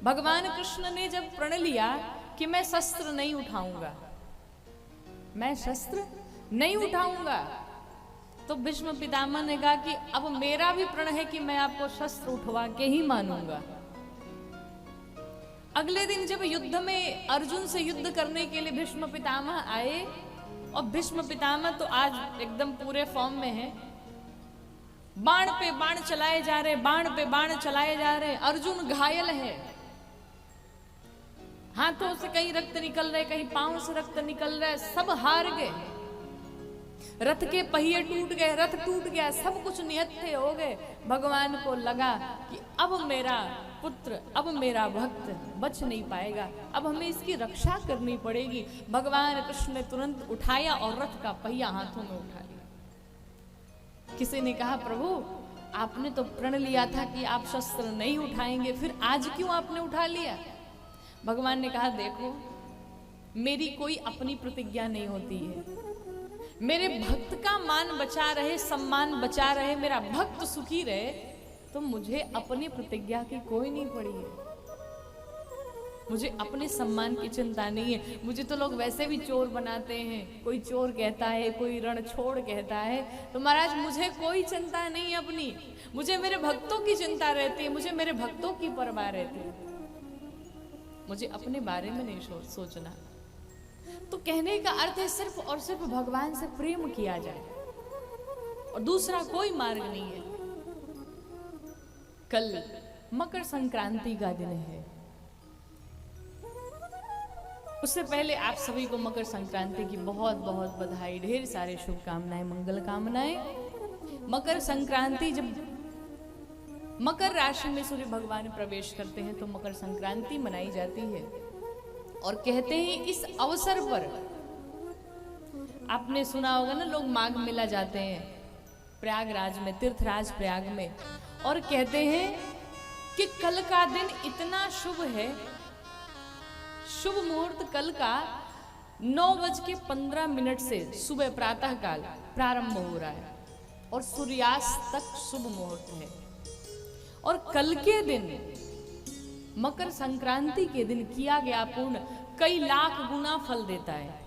भगवान कृष्ण ने जब प्रण लिया कि मैं शस्त्र नहीं उठाऊंगा, मैं शस्त्र नहीं उठाऊंगा, तो भीष्म पितामह ने कहा कि अब मेरा भी प्रण है कि मैं आपको शस्त्र उठवा के ही मानूंगा। अगले दिन जब युद्ध में अर्जुन से युद्ध करने के लिए भीष्म पितामह आए, और भीष्म पितामह तो आज एकदम पूरे फॉर्म में है, बाण पे बाण चलाए जा रहे, बाण पे बाण चलाए जा रहे, अर्जुन घायल है, हाथों से कहीं रक्त निकल रहे, कहीं पांव से रक्त निकल रहा है, सब हार गए, रथ के पहिए टूट गए, रथ टूट गया, सब कुछ निहत्थे हो गए। भगवान को लगा कि अब मेरा पुत्र, अब मेरा भक्त बच नहीं पाएगा, अब हमें इसकी रक्षा करनी पड़ेगी। भगवान कृष्ण ने तुरंत उठाया और रथ का पहिया हाथों में उठा लिया। किसी ने कहा, प्रभु आपने तो प्रण लिया था कि आप शस्त्र नहीं उठाएंगे, फिर आज क्यों आपने उठा लिया? भगवान ने कहा, देखो मेरी कोई अपनी प्रतिज्ञा नहीं होती है, मेरे भक्त का मान बचा रहे, सम्मान बचा रहे, मेरा भक्त सुखी रहे, तो मुझे अपनी प्रतिज्ञा की कोई नहीं पड़ी है, मुझे अपने सम्मान की चिंता नहीं है। मुझे तो लोग वैसे भी चोर बनाते हैं, कोई चोर कहता है, कोई रण छोड़ कहता है, तो महाराज मुझे कोई चिंता नहीं है अपनी, मुझे मेरे भक्तों की चिंता रहती है, मुझे मेरे भक्तों की परवाह रहती है, मुझे अपने बारे में नहीं सोचना। तो कहने का अर्थ है सिर्फ और सिर्फ भगवान से प्रेम किया जाए, और दूसरा कोई मार्ग नहीं है। कल मकर संक्रांति का दिन है, उससे पहले आप सभी को मकर संक्रांति की बहुत बहुत बधाई, ढेर सारे शुभकामनाएं, मंगल कामनाएं। मकर संक्रांति, जब मकर राशि में सूर्य भगवान प्रवेश करते हैं तो मकर संक्रांति मनाई जाती है। और कहते हैं इस अवसर पर, आपने सुना होगा ना, लोग माघ मेला जाते हैं प्रयागराज में, तीर्थराज प्रयाग में, और कहते हैं कि कल का दिन इतना शुभ है, शुभ मुहूर्त कल का 9:15 से सुबह प्रातः काल प्रारंभ हो रहा है, और सूर्यास्त तक शुभ मुहूर्त है। और कल के दिन, मकर संक्रांति के दिन किया गया पुण्य कई लाख गुना फल देता है।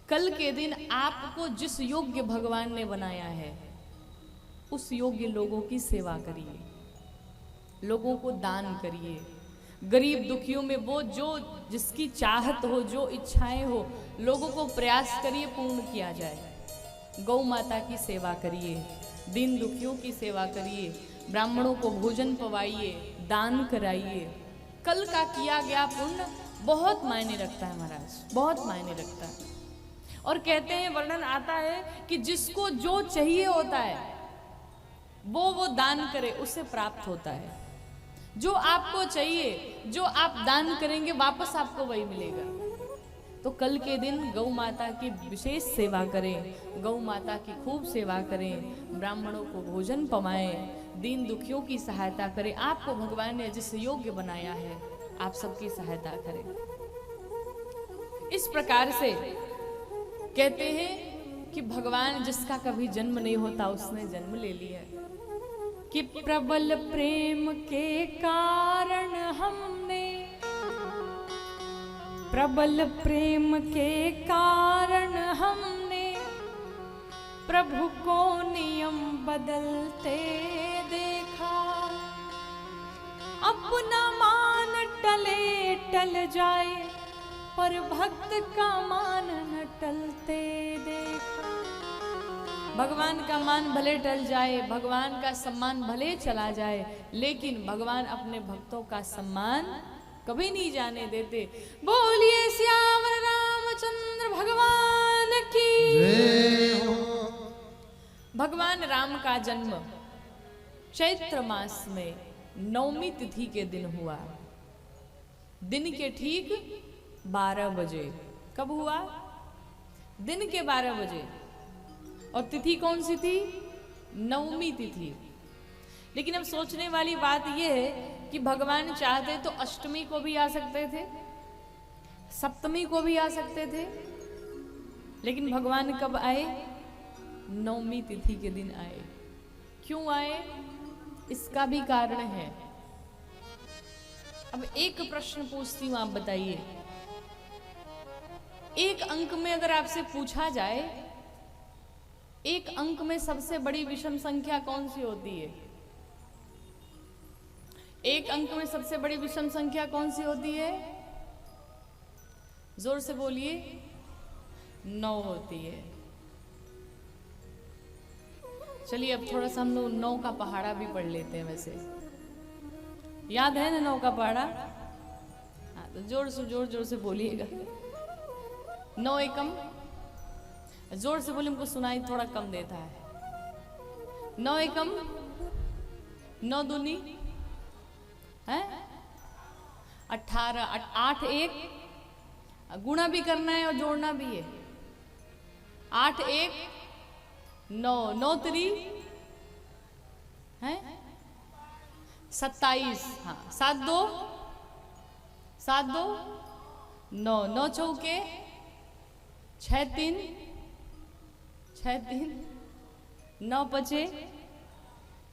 कल के दिन आपको जिस योग्य भगवान ने बनाया है, उस योग्य लोगों की सेवा करिए, लोगों को दान करिए, गरीब दुखियों में वो जो जिसकी चाहत हो, जो इच्छाएं हो, लोगों को प्रयास करिए पूर्ण किया जाए। गौ माता की सेवा करिए, दीन दुखियों की सेवा करिए, ब्राह्मणों को भोजन पवाइए, दान कराइए। कल का किया गया पुण्य बहुत मायने रखता है महाराज, बहुत मायने रखता है। और कहते हैं, वर्णन आता है कि जिसको जो चाहिए होता है वो दान करे, उसे प्राप्त होता है। जो आपको चाहिए, जो आप दान करेंगे, वापस आपको वही मिलेगा। तो कल के दिन गौ माता की विशेष सेवा करें, गौ माता की खूब सेवा करें, ब्राह्मणों को भोजन पवाएं, दीन दुखियों की सहायता करें। आपको भगवान ने जिस योग्य बनाया है, आप सबकी सहायता करें। इस प्रकार से कहते हैं कि भगवान जिसका कभी जन्म नहीं होता, उसने जन्म ले लिया, कि प्रबल प्रेम के कारण हमने, प्रबल प्रेम के कारण हमने प्रभु को नियम बदलते देखा। अपना मान टले टल जाए, पर भक्त का मान न टलते देखा। भगवान का मान भले टल जाए, भगवान का सम्मान भले चला जाए, लेकिन भगवान अपने भक्तों का सम्मान कभी नहीं जाने देते। बोलिए श्यामल रामचंद्र भगवान की जय हो। भगवान राम का जन्म चैत्र मास में 9वीं तिथि के दिन हुआ, दिन के ठीक 12 बजे। कब हुआ? दिन के 12 बजे। और तिथि कौन सी थी? 9वीं तिथि। लेकिन अब सोचने वाली बात यह है कि भगवान चाहते तो अष्टमी को भी आ सकते थे, सप्तमी को भी आ सकते थे, लेकिन भगवान कब आए? 9वीं तिथि के दिन आए। क्यों आए? इसका भी कारण है। अब एक प्रश्न पूछती हूं, आप बताइए, एक अंक में अगर आपसे पूछा जाए, एक अंक में सबसे बड़ी विषम संख्या कौन सी होती है? एक अंक में सबसे बड़ी विषम संख्या कौन सी होती है? जोर से बोलिए। 9 होती है। चलिए अब थोड़ा सा हम लोग 9 का पहाड़ा भी पढ़ लेते हैं। वैसे याद है ना 9 का पहाड़ा? हाँ, तो जोर से बोलिएगा। 9 एकम, जोर से बोलिए, हमको सुनाई थोड़ा कम देता है। 9 एकम, 9 दूनी है 18, 8 एक, गुणा भी करना है और जोड़ना भी है। 8 एक 9, 9 3 है 27, हाँ 7 2 9, 9 चौके 6 3 9 पचे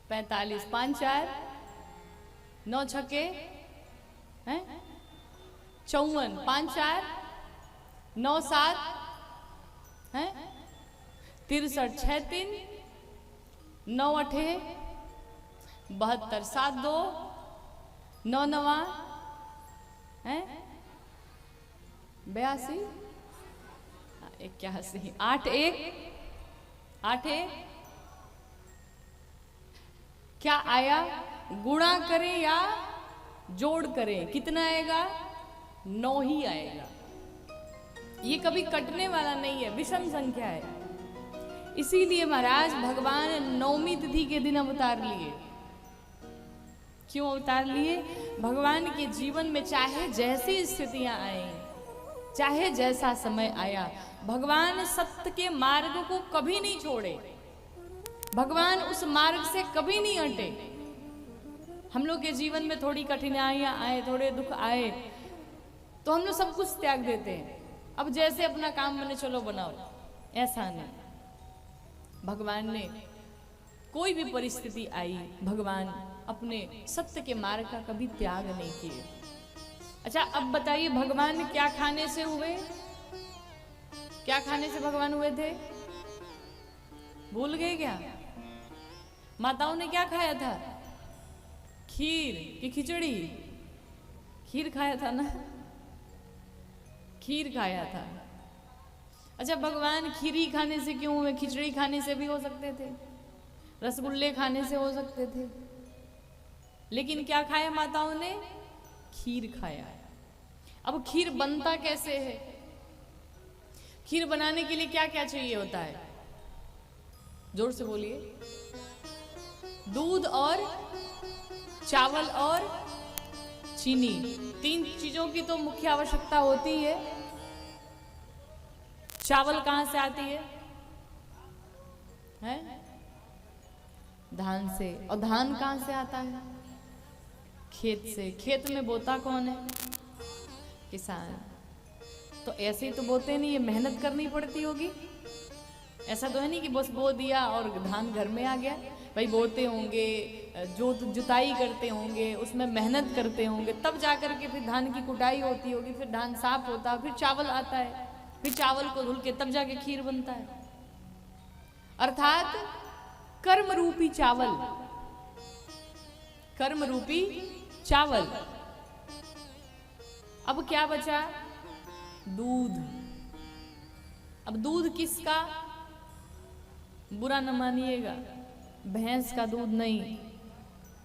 45, 5 4 9 छके हैं 54, 5 4 9 7 हैं 63, 6 3 9 8 72, 7 2 9 9 हैं 82, 81, 8 1 8 1। क्या आया? गुणा करें या जोड़ करें, कितना आएगा? 9 ही आएगा। ये कभी कटने वाला नहीं है, विषम संख्या है। इसीलिए महाराज भगवान नौमी तिथि के दिन अवतार लिए। क्यों अवतार लिए? भगवान के जीवन में चाहे जैसी स्थितियां आए, चाहे जैसा समय आया, भगवान सत्य के मार्ग को कभी नहीं छोड़े। भगवान उस मार्ग से कभी नहीं हटे। हम लोग के जीवन में थोड़ी कठिनाइयां आए, थोड़े दुख आए, तो हम लोग सब कुछ त्याग देते हैं। अब जैसे अपना काम बने चलो बनाओ, ऐसा नहीं। भगवान ने कोई भी परिस्थिति आई, भगवान अपने सत्य के मार्ग का कभी त्याग नहीं किए। अच्छा अब बताइए, भगवान क्या खाने से हुए? क्या खाने से भगवान हुए थे? भूल गए क्या? माताओं ने क्या खाया था? खीर की खिचड़ी? खीर खाया था ना, खीर खाया था। अच्छा भगवान खीरी खाने से क्यों हुए? खिचड़ी खाने से भी हो सकते थे, रसगुल्ले खाने से हो सकते थे, लेकिन क्या खाया माताओं ने? खीर खाया। अब खीर बनता कैसे है? खीर बनाने के लिए क्या क्या चाहिए होता है? जोर से बोलिए। दूध और चावल और चीनी, 3 चीजों की तो मुख्य आवश्यकता होती है। चावल कहां से आती है? धान से। और धान कहां से आता है? खेत से। खेत में बोता कौन है? किसान। तो ऐसे ही तो बोते नहीं, ये मेहनत करनी पड़ती होगी। ऐसा तो है नहीं कि बस बो दिया और धान घर में आ गया। भाई बोते होंगे, जुताई करते होंगे, उसमें मेहनत करते होंगे, तब जाकर के फिर धान की कुटाई होती होगी, फिर धान साफ होता है, फिर चावल आता है, फिर चावल को धुल के तब जाके खीर बनता है। अर्थात कर्म रूपी चावल, कर्म रूपी चावल। अब क्या बचा? दूध। अब दूध किसका? बुरा न मानिएगा, भैंस का दूध नहीं।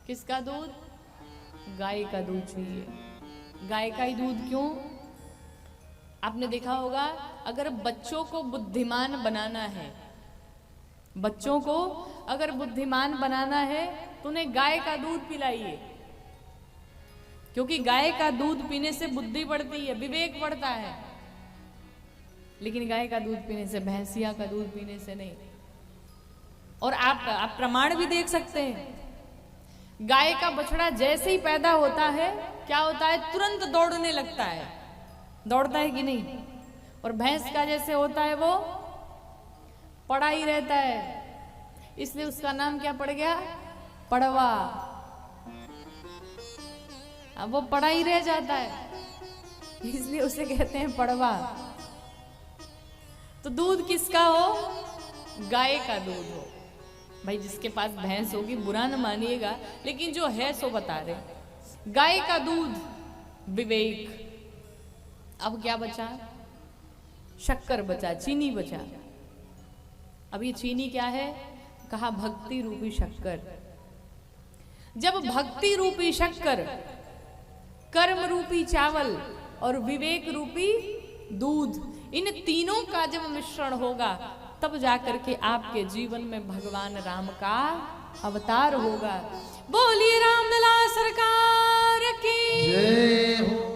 किसका दूध? गाय का दूध चाहिए। गाय का ही दूध। क्यों? आपने देखा होगा, अगर बच्चों को बुद्धिमान बनाना है, बच्चों को अगर बुद्धिमान बनाना है तो उन्हें गाय का दूध पिलाइए, क्योंकि गाय का दूध पीने से बुद्धि बढ़ती है, विवेक बढ़ता है। लेकिन गाय का दूध पीने से, भैंसिया का दूध पीने से नहीं। और आप प्रमाण भी देख सकते हैं, गाय का बछड़ा जैसे ही पैदा होता है क्या होता है? तुरंत दौड़ने लगता है। दौड़ता है कि नहीं? और भैंस का जैसे होता है वो पड़ा ही रहता है, इसलिए उसका नाम क्या पड़ गया? पड़वा। अब वो पड़ा ही रह जाता है, इसलिए उसे कहते हैं पड़वा। तो दूध किसका हो? गाय का दूध हो। भाई जिसके पास भैंस होगी बुरा न मानिएगा, लेकिन जो है सो बता रहे। गाय का दूध, विवेक। अब क्या बचा? शक्कर बचा, चीनी बचा। अब ये चीनी क्या है? कहा भक्ति रूपी शक्कर। जब भक्ति रूपी शक्कर, कर्म रूपी चावल और विवेक रूपी दूध, इन तीनों का जब मिश्रण होगा तब जाकर के आपके जीवन में भगवान राम का अवतार होगा। बोलिए रामलला सरकार की जय हो।